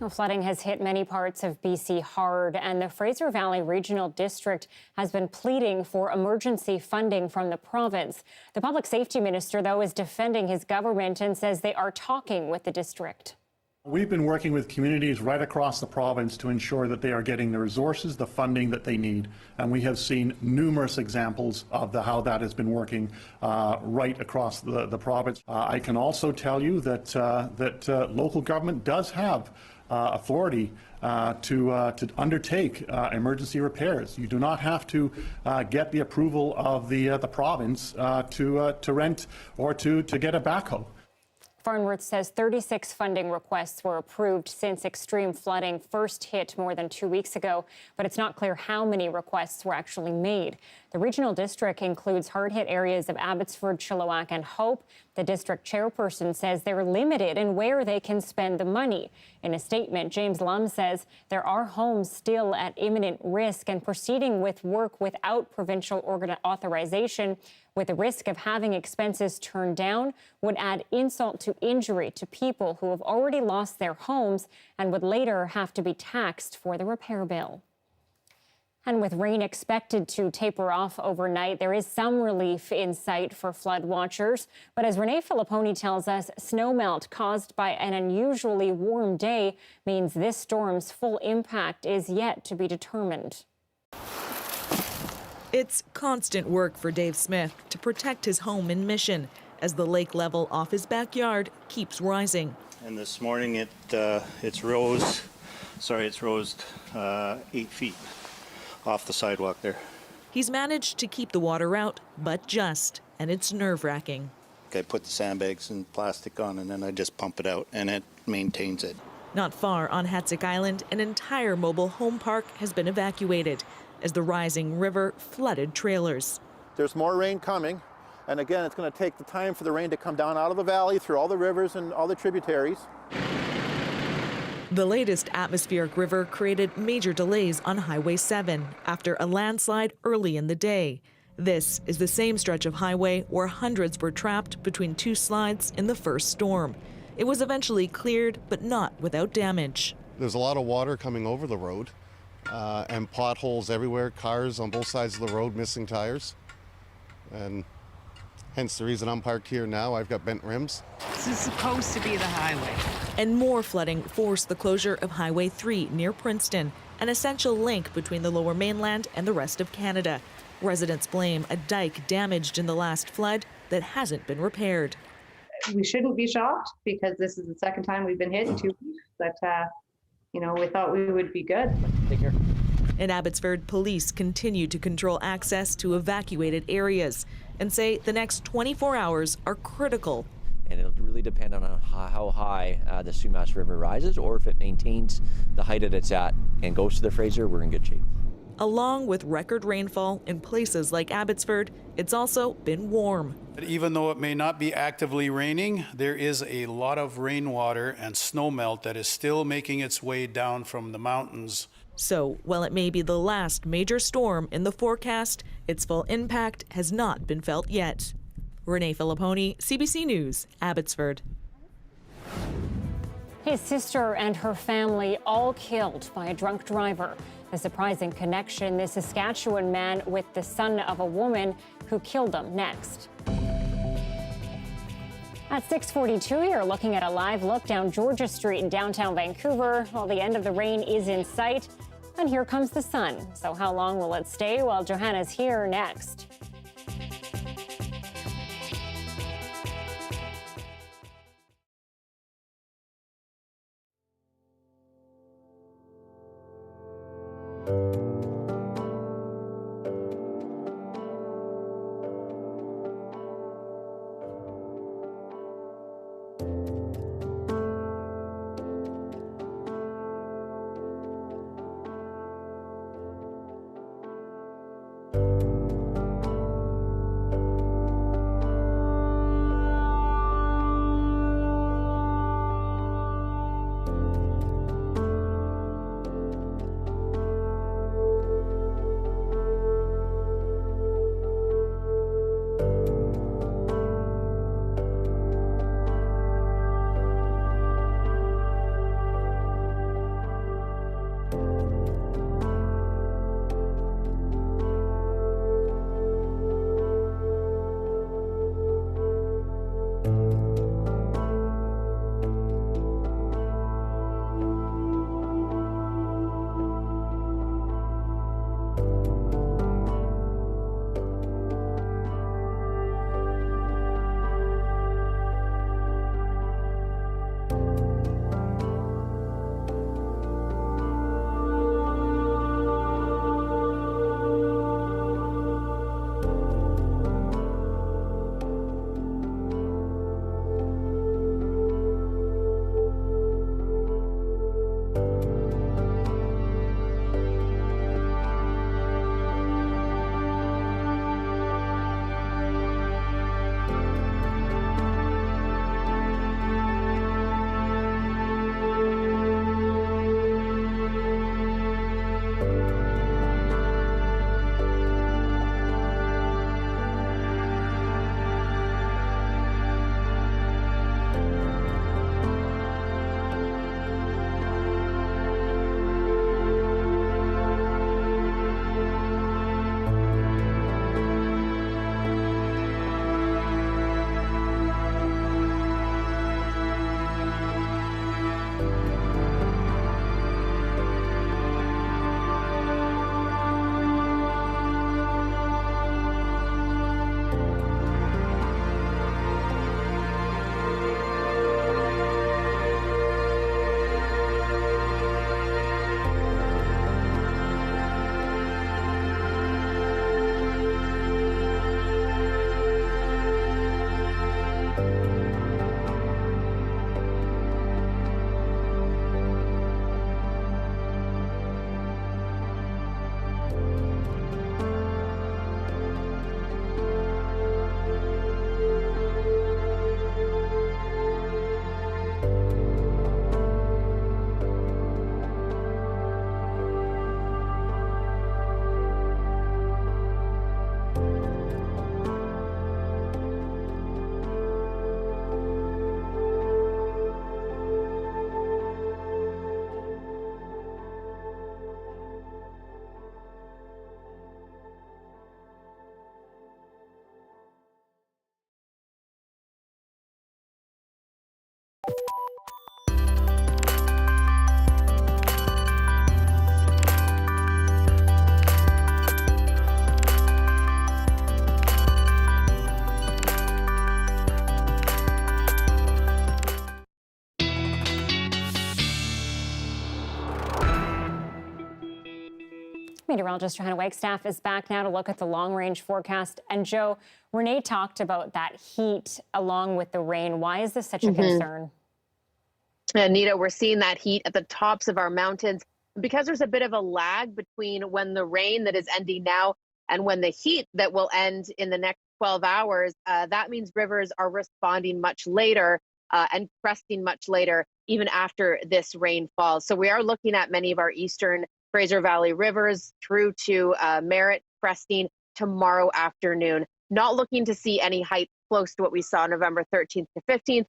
Well, flooding has hit many parts of BC hard, and the Fraser Valley Regional District has been pleading for emergency funding from the province. The public safety minister, though, is defending his government and says they are talking with the district. We've been working with communities right across the province to ensure that they are getting the resources, the funding that they need. And we have seen numerous examples of how that has been working right across the province. I can also tell you that local government does have authority to undertake emergency repairs. You do not have to get the approval of the province to rent or to get a backhoe. Farnworth says 36 funding requests were approved since extreme flooding first hit more than 2 weeks ago, but it's not clear how many requests were actually made. The regional district includes hard-hit areas of Abbotsford, Chilliwack, and Hope. The district chairperson says they're limited in where they can spend the money. In a statement, James Lum says there are homes still at imminent risk and proceeding with work without provincial authorization, with the risk of having expenses turned down, would add insult to injury to people who have already lost their homes and would later have to be taxed for the repair bill. And with rain expected to taper off overnight, there is some relief in sight for flood watchers. But as Renee Filipponi tells us, snowmelt caused by an unusually warm day means this storm's full impact is yet to be determined. It's constant work for Dave Smith to protect his home in Mission as the lake level off his backyard keeps rising. And this morning it's rose 8 feet off the sidewalk there. He's managed to keep the water out, but just, and it's nerve-wracking. I put the sandbags and plastic on and then I just pump it out and it maintains it. Not far on Hatzie Island, an entire mobile home park has been evacuated as the rising river flooded trailers. There's more rain coming, and again, it's going to take the time for the rain to come down out of the valley through all the rivers and all the tributaries. The latest atmospheric river created major delays on Highway 7 after a landslide early in the day. This is the same stretch of highway where hundreds were trapped between two slides in the first storm. It was eventually cleared, but not without damage. There's a lot of water coming over the road and potholes everywhere, cars on both sides of the road missing tires. And hence the reason I'm parked here now. I've got bent rims. This is supposed to be the highway. And more flooding forced the closure of Highway 3 near Princeton, an essential link between the Lower Mainland and the rest of Canada. Residents blame a dike damaged in the last flood that hasn't been repaired. We shouldn't be shocked because this is the second time we've been hit in 2 weeks, but we thought we would be good. Take care. In Abbotsford, police continue to control access to evacuated areas and say the next 24 hours are critical. And it'll really depend on how high the Sumas River rises, or if it maintains the height that it's at and goes to the Fraser, we're in good shape. Along with record rainfall in places like Abbotsford, it's also been warm. Even though it may not be actively raining, there is a lot of rainwater and snowmelt that is still making its way down from the mountains. So, while it may be the last major storm in the forecast, its full impact has not been felt yet. Renee Filipponi, CBC News, Abbotsford. His sister and her family all killed by a drunk driver. A surprising connection, the Saskatchewan man with the son of a woman who killed them next. At 6:42, you're looking at a live look down Georgia Street in downtown Vancouver. While the end of the rain is in sight, and here comes the sun. So how long will it stay? Well, Johanna's here next. Meteorologist Johanna Wagstaffe is back now to look at the long-range forecast. And Joe, Renee talked about that heat along with the rain. Why is this such a concern? Anita, we're seeing that heat at the tops of our mountains because there's a bit of a lag between when the rain that is ending now and when the heat that will end in the next 12 hours. That means rivers are responding much later and cresting much later, even after this rain falls. So we are looking at many of our eastern Fraser Valley rivers through to Merritt cresting tomorrow afternoon. Not looking to see any height close to what we saw November 13th to 15th,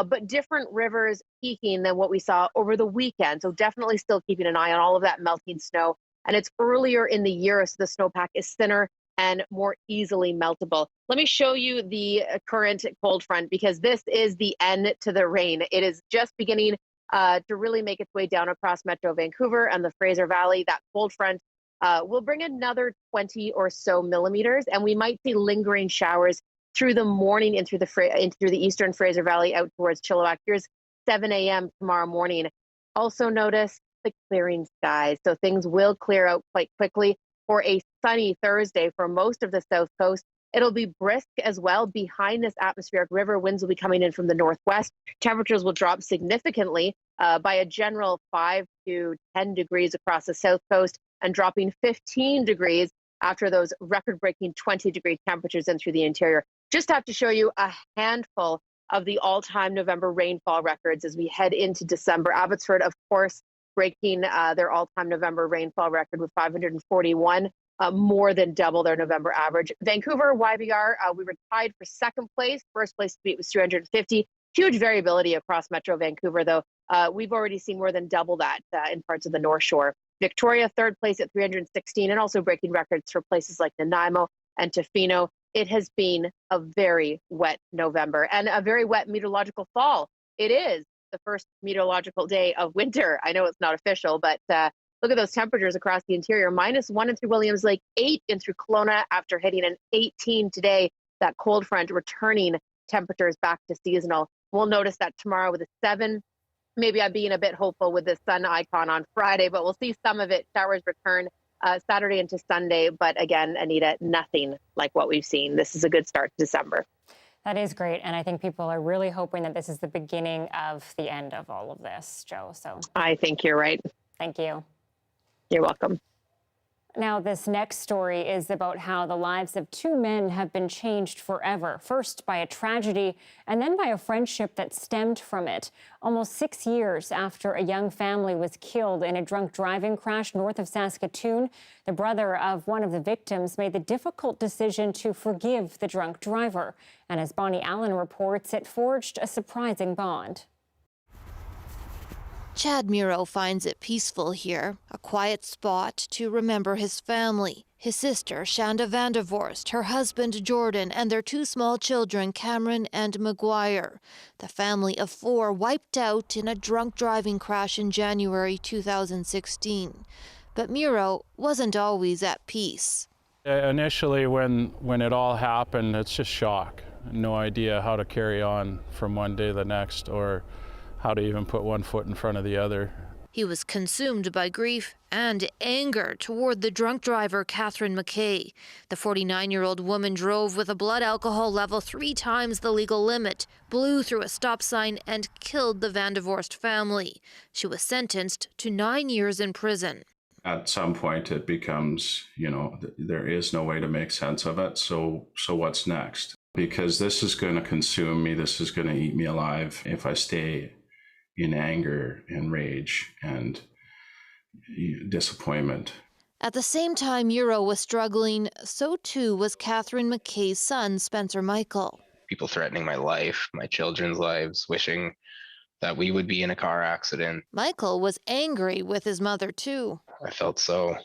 but different rivers peaking than what we saw over the weekend. So definitely still keeping an eye on all of that melting snow. And it's earlier in the year, so the snowpack is thinner and more easily meltable. Let me show you the current cold front, because this is the end to the rain. It is just beginning to really make its way down across Metro Vancouver and the Fraser Valley. That cold front will bring another 20 or so millimeters, and we might see lingering showers through the morning and through the eastern Fraser Valley out towards Chilliwack. Here's 7 a.m. tomorrow morning. Also notice the clearing skies. So things will clear out quite quickly for a sunny Thursday for most of the south coast. It'll be brisk as well behind this atmospheric river. Winds will be coming in from the northwest. Temperatures will drop significantly by a general 5 to 10 degrees across the south coast, and dropping 15 degrees after those record-breaking 20-degree temperatures in through the interior. Just have to show you a handful of the all-time November rainfall records as we head into December. Abbotsford, of course, breaking their all-time November rainfall record with 541, more than double their November average. Vancouver, YVR, we were tied for second place. First place to beat was 350. Huge variability across Metro Vancouver, though. We've already seen more than double that in parts of the North Shore. Victoria, third place at 316, and also breaking records for places like Nanaimo and Tofino. It has been a very wet November and a very wet meteorological fall. It is the first meteorological day of winter. I know it's not official, but look at those temperatures across the interior. -1 in through Williams Lake, 8 in through Kelowna after hitting an 18 today. That cold front returning temperatures back to seasonal. We'll notice that tomorrow with a 7. Maybe I'm being a bit hopeful with the sun icon on Friday, but we'll see some of it. Showers return Saturday into Sunday. But again, Anita, nothing like what we've seen. This is a good start to December. That is great. And I think people are really hoping that this is the beginning of the end of all of this, Joe. So I think you're right. Thank you. You're welcome. Now, this next story is about how the lives of 2 men have been changed forever. First by a tragedy, and then by a friendship that stemmed from it. Almost 6 years after a young family was killed in a drunk driving crash north of Saskatoon, the brother of one of the victims made the difficult decision to forgive the drunk driver. And as Bonnie Allen reports, it forged a surprising bond. Chad Miro finds it peaceful here, a quiet spot to remember his family. His sister, Shanda Vandervorst, her husband, Jordan, and their 2 small children, Cameron and Maguire. The family of 4 wiped out in a drunk driving crash in January 2016. But Miro wasn't always at peace. Initially, when it all happened, it's just shock. No idea how to carry on from one day to the next, or how to even put one foot in front of the other. He was consumed by grief and anger toward the drunk driver, Catherine McKay. The 49-year-old woman drove with a blood alcohol level 3 times the legal limit, blew through a stop sign, and killed the Vandervorst family. She was sentenced to 9 years in prison. At some point, it becomes, there is no way to make sense of it. So what's next? Because this is going to consume me. This is going to eat me alive if I stay in anger and rage and disappointment. At the same time Miro was struggling, so too was Catherine McKay's son, Spencer Michael. People threatening my life, my children's lives, wishing that we would be in a car accident. Michael was angry with his mother too. I felt so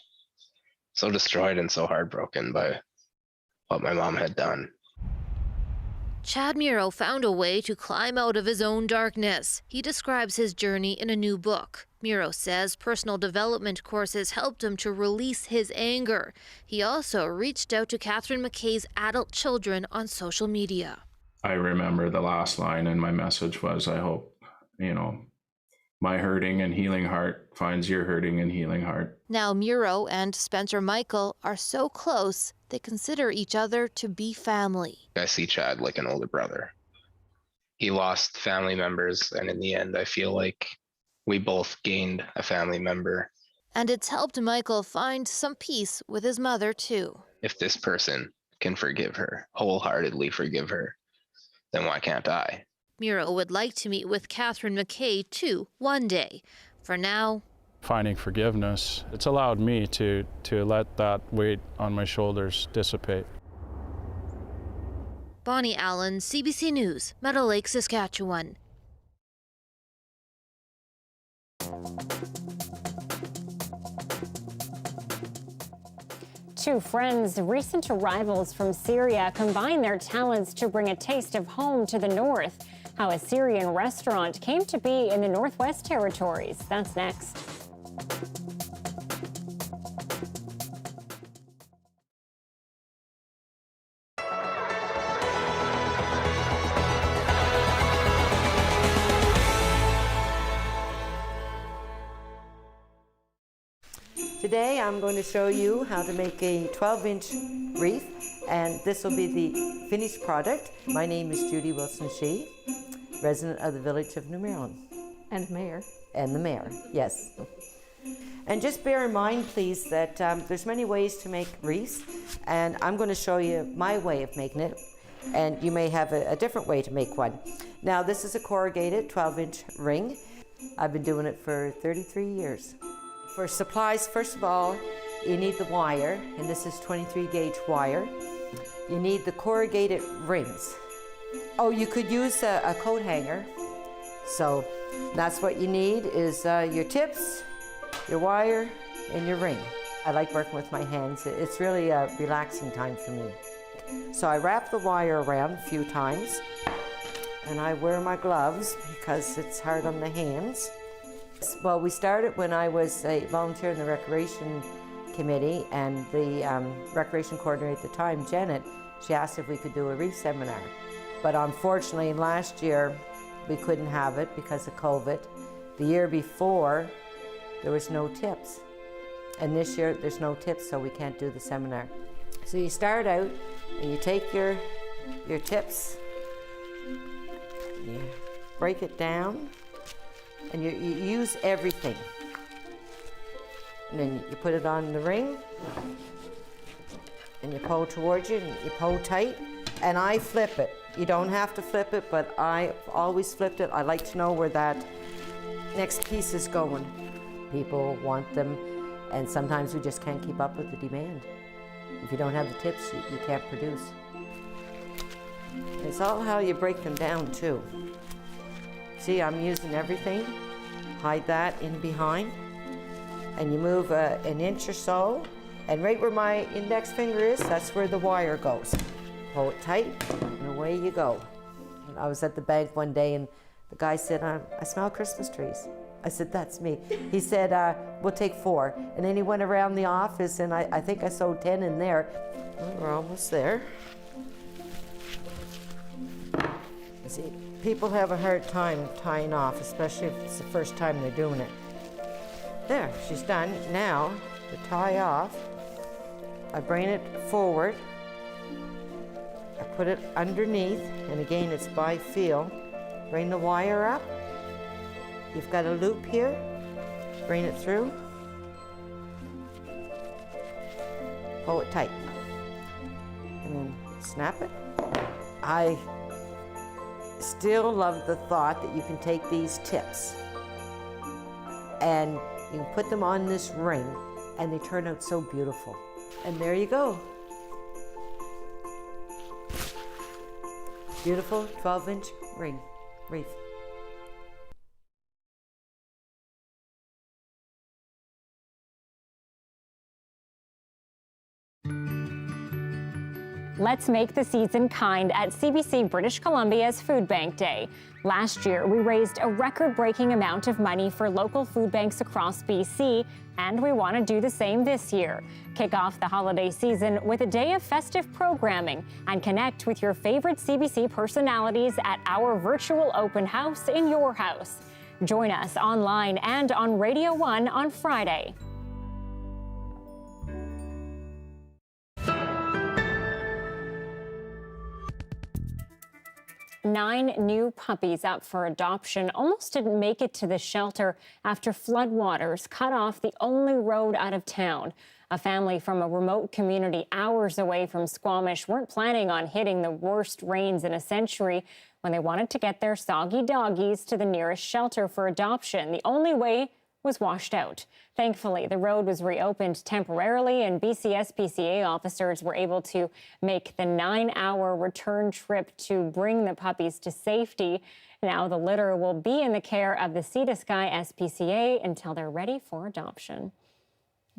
destroyed and so heartbroken by what my mom had done. Chad Miro found a way to climb out of his own darkness. He describes his journey in a new book. Miro says personal development courses helped him to release his anger. He also reached out to Catherine McKay's adult children on social media. I remember the last line in my message was, I hope, my hurting and healing heart finds your hurting and healing heart. Now Muro and Spencer Michael are so close, they consider each other to be family. I see Chad like an older brother. He lost family members, and in the end, I feel like we both gained a family member. And it's helped Michael find some peace with his mother, too. If this person can forgive her, wholeheartedly forgive her, then why can't I? Muro would like to meet with Catherine McKay, too, one day. For now, finding forgiveness, it's allowed me to let that weight on my shoulders dissipate. Bonnie Allen, CBC News, Meadow Lake, Saskatchewan. Two friends, recent arrivals from Syria, combine their talents to bring a taste of home to the north. How a Syrian restaurant came to be in the Northwest Territories. That's next. Today I'm going to show you how to make a 12-inch wreath, and this will be the finished product. My name is Judy Wilson-Shee, resident of the village of New Maryland. And mayor. And the mayor, yes. And just bear in mind, please, that there's many ways to make wreaths, and I'm going to show you my way of making it, and you may have a different way to make one. Now, this is a corrugated 12-inch ring. I've been doing it for 33 years. For supplies, first of all, you need the wire, and this is 23 gauge wire. You need the corrugated rings. Oh, you could use a coat hanger. So that's what you need is your tips, your wire, and your ring. I like working with my hands. It's really a relaxing time for me. So I wrap the wire around a few times, and I wear my gloves because it's hard on the hands. Well, we started when I was a volunteer in the Recreation Committee, and the Recreation Coordinator at the time, Janet, she asked if we could do a wreath seminar. But unfortunately, last year, we couldn't have it because of COVID. The year before, there was no tips. And this year, there's no tips, so we can't do the seminar. So you start out, and you take your tips, you break it down, and you use everything. And then you put it on the ring, and you pull towards you, and you pull tight, and I flip it. You don't have to flip it, but I always flipped it. I like to know where that next piece is going. People want them, and sometimes we just can't keep up with the demand. If you don't have the tips, you can't produce. It's all how you break them down, too. See, I'm using everything. Hide that in behind. And you move an inch or so, and right where my index finger is, that's where the wire goes. Pull it tight, and away you go. And I was at the bank one day, and the guy said, I smell Christmas trees. I said, that's me. He said, we'll take 4. And then he went around the office, and I think I sewed 10 in there. Well, we're almost there. See, people have a hard time tying off, especially if it's the first time they're doing it. There, she's done. Now, to tie off, I bring it forward, I put it underneath, and again, it's by feel. Bring the wire up. You've got a loop here. Bring it through. Pull it tight. And then snap it. I still love the thought that you can take these tips and you can put them on this ring, and they turn out so beautiful. And there you go. Beautiful 12-inch wreath. Let's make the season kind at CBC British Columbia's Food Bank Day. Last year, we raised a record-breaking amount of money for local food banks across BC, and we want to do the same this year. Kick off the holiday season with a day of festive programming and connect with your favorite CBC personalities at our virtual open house in your house. Join us online and on Radio 1 on Friday. Nine new puppies up for adoption almost didn't make it to the shelter after floodwaters cut off the only road out of town. A family from a remote community hours away from Squamish weren't planning on hitting the worst rains in a century when they wanted to get their soggy doggies to the nearest shelter for adoption. The only way was washed out. Thankfully, the road was reopened temporarily and BCSPCA officers were able to make the 9-hour return trip to bring the puppies to safety. Now the litter will be in the care of the Sea to Sky SPCA until they're ready for adoption.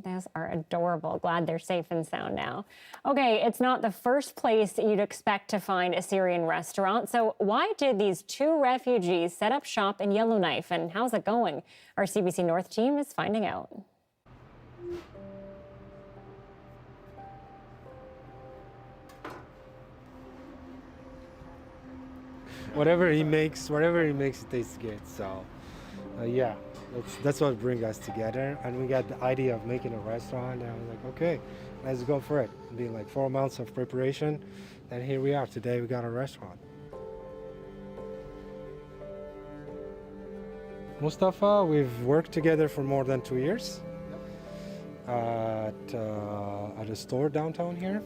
Those are adorable. Glad they're safe and sound now. Okay, it's not the first place you'd expect to find a Syrian restaurant. So why did these two refugees set up shop in Yellowknife, and how's it going? Our CBC North team is finding out. Whatever he makes, it tastes good. So, yeah. That's what brings us together, and we got the idea of making a restaurant, and I was like, okay, let's go for it. It's been like 4 months of preparation, and here we are. Today we got a restaurant. Mustafa, we've worked together for more than 2 years at a store downtown here.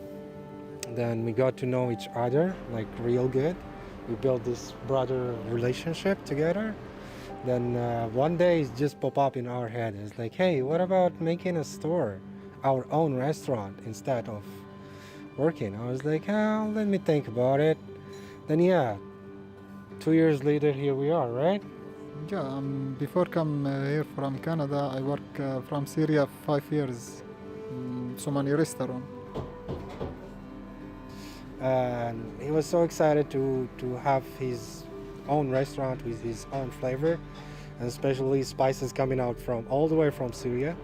Then we got to know each other like real good. We built this brother relationship together. Then one day it just popped up in our head. It's like, hey, what about making a store, our own restaurant instead of working? I was like, oh, let me think about it. Then yeah, 2 years later, here we are, right? Yeah, before come here from Canada, I work from Syria 5 years, so many restaurants. And he was so excited to have his own restaurant with his own flavor, and especially spices coming out from all the way from Syria.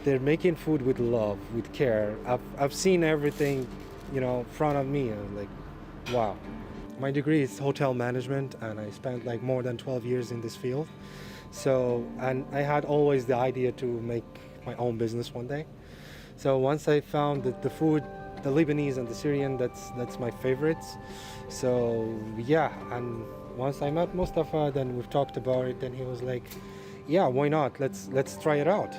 They're making food with love, with care. I've seen everything, you know, in front of me, and like, wow. My degree is hotel management, and I spent like more than 12 years in this field. So, and I had always the idea to make my own business one day. So once I found that the food, the Lebanese and the Syrian, that's my favorites. So yeah, and once I met Mustafa, then we've talked about it, and he was like, yeah, why not? Let's try it out.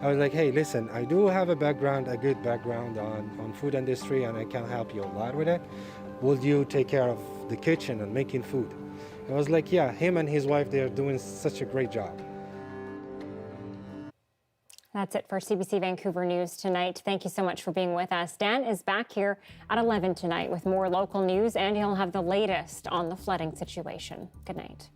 I was like, hey, listen, I do have a good background on food industry, and I can help you a lot with it. Will you take care of the kitchen and making food? I was like, yeah, him and his wife, they're doing such a great job. That's it for CBC Vancouver News tonight. Thank you so much for being with us. Dan is back here at 11 tonight with more local news, and he'll have the latest on the flooding situation. Good night.